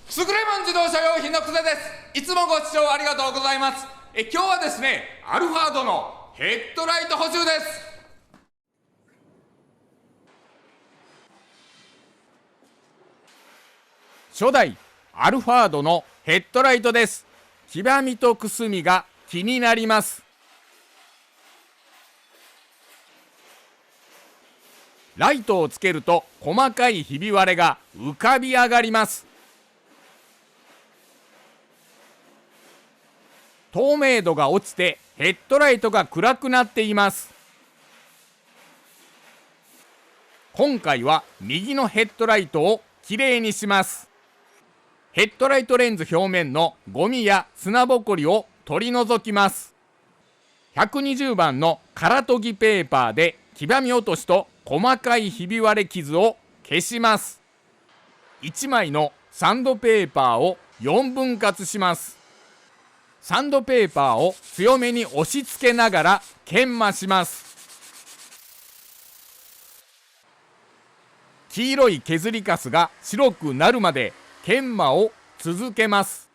優れもん自動車用品の久世です。いつもご視聴ありがとうございます。今日はですね、アルファードのヘッドライト補修です。初代アルファードのヘッドライトです。黄ばみとくすみが気になります。ライトをつけると細かいひび割れが浮かび上がります。透明度が落ちてヘッドライトが暗くなっています。今回は右のヘッドライトをきれいにします。ヘッドライトレンズ表面のゴミや砂ぼこりを取り除きます。120番の空研ぎペーパーで黄ばみ落としと細かいひび割れ傷を消します。1枚のサンドペーパーを4分割します。サンドペーパーを強めに押し付けながら研磨します。黄色い削りカスが白くなるまで研磨を続けます。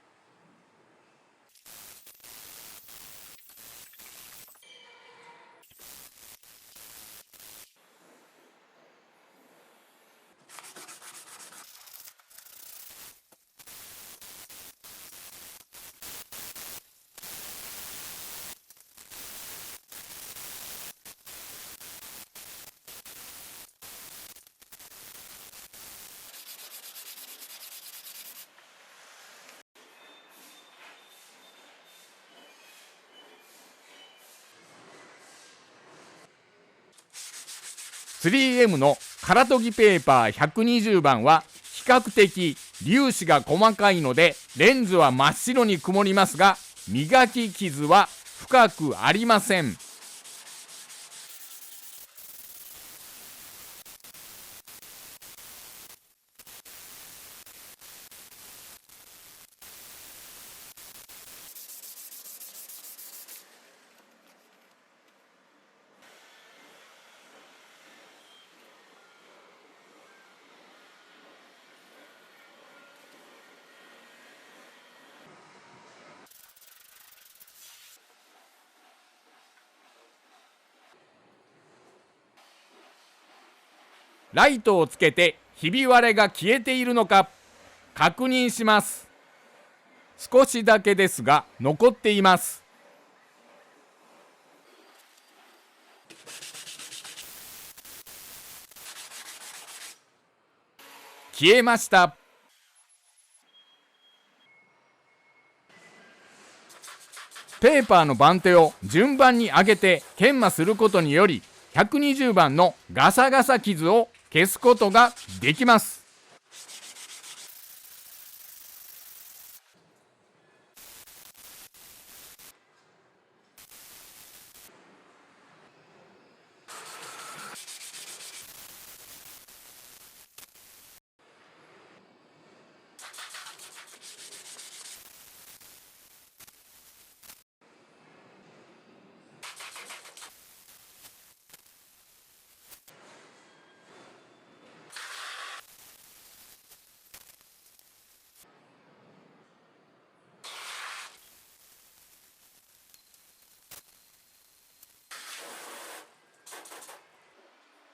3M の空研ぎペーパー120番は比較的粒子が細かいのでレンズは真っ白に曇りますが、磨き傷は深くありません。ライトをつけてひび割れが消えているのか確認します。少しだけですが残っています。消えました。ペーパーの番手を順番に上げて研磨することにより120番のガサガサ傷を消すことができます。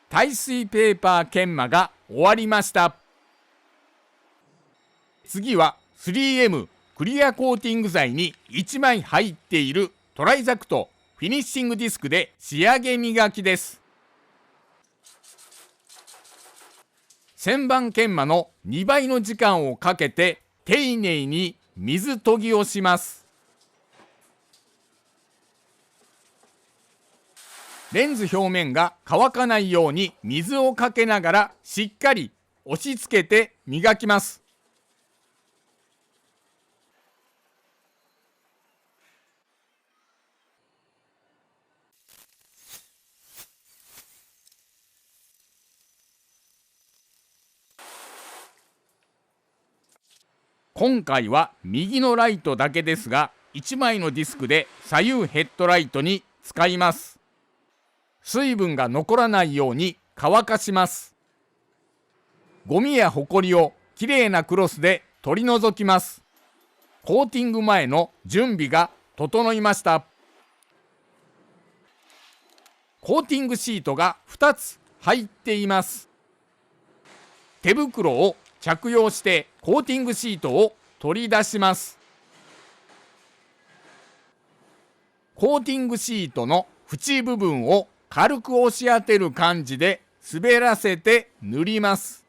耐水ペーパー研磨が終わりました。次は 3M クリアコーティング剤に1枚入っているトライザクトフィニッシングディスクで仕上げ磨きです。旋盤研磨の2倍の時間をかけて丁寧に水研ぎをします。レンズ表面が乾かないように水をかけながらしっかり押し付けて磨きます。今回は右のライトだけですが1枚のディスクで左右ヘッドライトに使います。水分が残らないように乾かします。ゴミやホコリをきれいなクロスで取り除きます。コーティング前の準備が整いました。コーティングシートが2つ入っています。手袋を着用してコーティングシートを取り出します。コーティングシートの縁部分を軽く押し当てる感じで滑らせて塗ります。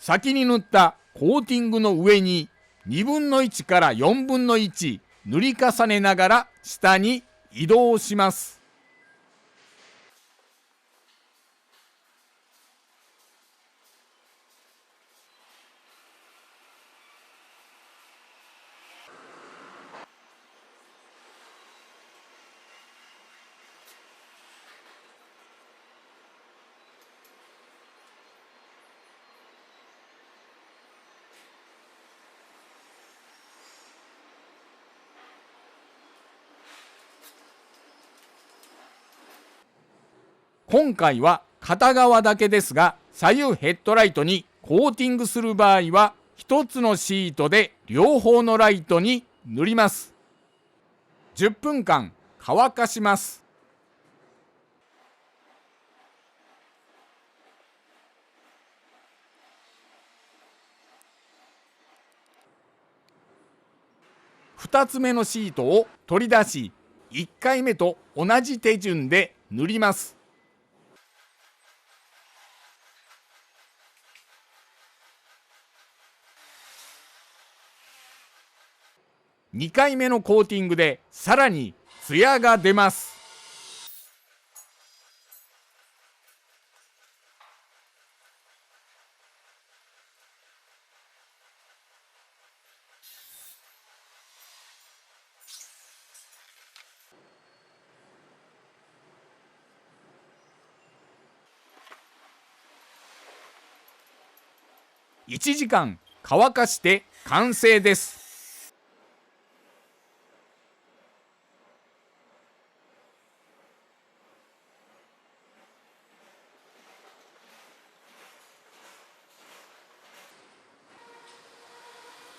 先に塗ったコーティングの上に2分の1から4分の1塗り重ねながら下に移動します。今回は片側だけですが、左右ヘッドライトにコーティングする場合は1つのシートで両方のライトに塗ります。10分間乾かします。2つ目のシートを取り出し、1回目と同じ手順で塗ります。2回目のコーティングでさらにツヤが出ます。1時間乾かして完成です。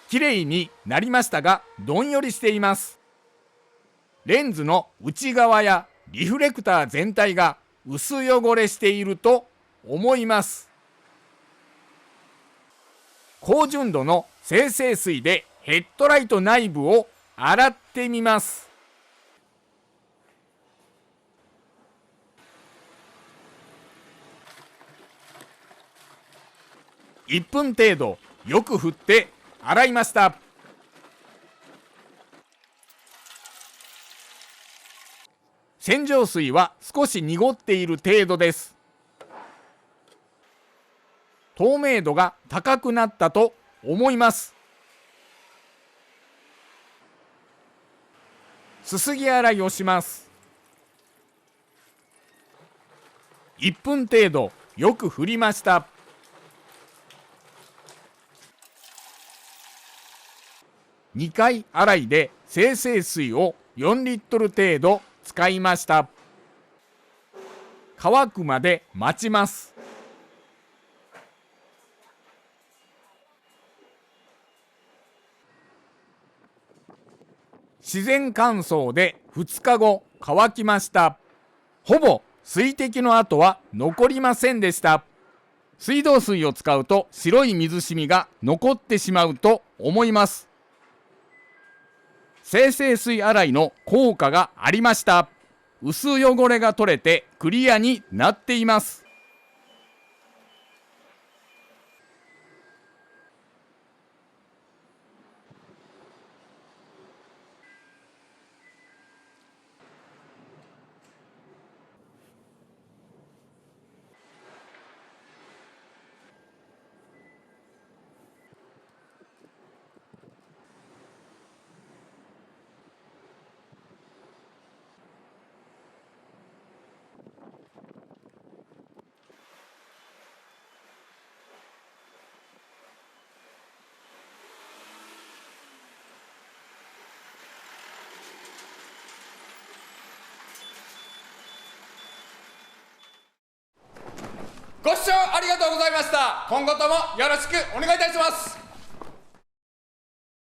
きれいになりましたが、どんよりしています。レンズの内側やリフレクター全体が薄汚れしていると思います。高純度の精製水でヘッドライト内部を洗ってみます。1分程度よく振って洗いました。洗浄水は少し濁っている程度です。透明度が高くなったと思います。すすぎ洗いをします。1分程度よく振りました。2回洗いで精製水を4リットル程度使いました。乾くまで待ちます。自然乾燥で2日後乾きました。ほぼ水滴の跡は残りませんでした。水道水を使うと白い水しみが残ってしまうと思います。精製水洗いの効果がありました。薄汚れが取れてクリアになっています。ご視聴ありがとうございました。今後ともよろしくお願いいたします。